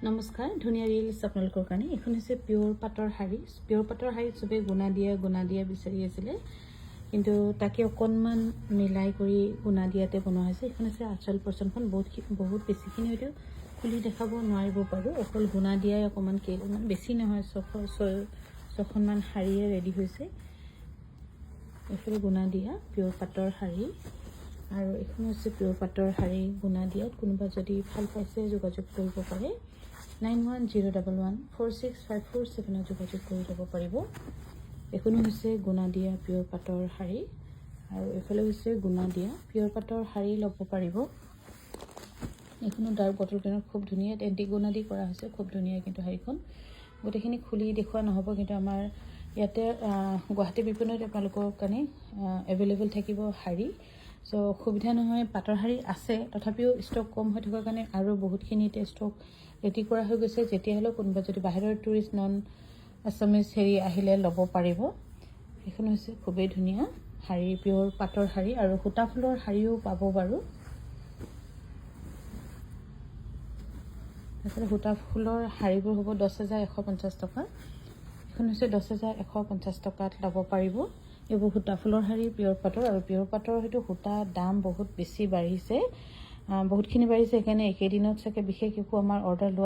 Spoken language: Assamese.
নমস্কাৰ ধুনীয়া ৰিলছ আপোনালোকৰ কাৰণে এখন হৈছে পিয়ৰ পাটৰ শাড়ী সবে গুণা দিয়া বিচাৰি আছিলে কিন্তু তাকে অকণমান মিলাই কৰি গুণা দিয়াতে বনোৱা হৈছে এখন হৈছে আচল পৰ্চনখন বহুত বেছিখিনি হয়তো খুলি দেখাব নোৱাৰিব পাৰোঁ অকল গুণা দিয়াই অকণমান কেইটামান বেছি নহয় 6খনমান শাড়ীয়ে ৰেডি হৈছে এইফালে গুণা দিয়া পিয়ৰ পাটৰ শাড়ী আৰু এখন হৈছে পিয়ৰ পাটৰ শাড়ী গুণা দিয়াত কোনোবা যদি ভাল পাইছে যোগাযোগ কৰিব পাৰে 9101146547 যোগাযোগ কৰি ল'ব পাৰিব এখনো হৈছে গুণা দিয়া পিয়ৰ পাটৰ শাড়ী আৰু এফালে হৈছে গুণা দিয়া পিয়ৰ পাটৰ শাড়ী ল'ব পাৰিব এখনো ডাৰ্ক বটল গ্ৰীণত খুব ধুনীয়া এণ্টি গুণা দি কৰা হৈছে খুব ধুনীয়া কিন্তু শাড়ীখন গোটেইখিনি খুলি দেখুওৱা নহ'ব কিন্তু আমাৰ ইয়াতে গুৱাহাটী বিপণত আপোনালোকৰ কাৰণে এভেইলেবল থাকিব শাড়ী সো অসুবিধা নহয় পাটৰ শাড়ী আছে তথাপিও ষ্টক কম হৈ থকাৰ কাৰণে আৰু বহুতখিনিতে ষ্টক ৰেডি কৰা হৈ গৈছে যেতিয়া হ'লেও কোনোবা যদি বাহিৰৰ টুৰিষ্ট নন আছামিজ আহিলে ল'ব পাৰিব এখন হৈছে খুবেই ধুনীয়া শাড়ী পিয়ৰ পাটৰ শাড়ী আৰু সূতা ফুলৰ শাড়ীও পাব বাৰু তাছতে সূতা ফুলৰ শাড়ীবোৰ হ'ব 10,150 টকা এখন হৈছে 10,150 টকাত ল'ব পাৰিব এইবোৰ সূতা ফুলৰ শাড়ী পিয়ৰ পাটৰ আৰু পিয়ৰ পাটৰ হয়তো সূতা দাম বহুত বেছি বাঢ়িছে বহুতখিনি বাঢ়িছে সেইকাৰণে একেদিনত চাগে বিশেষ একো আমাৰ অৰ্ডাৰ লোৱা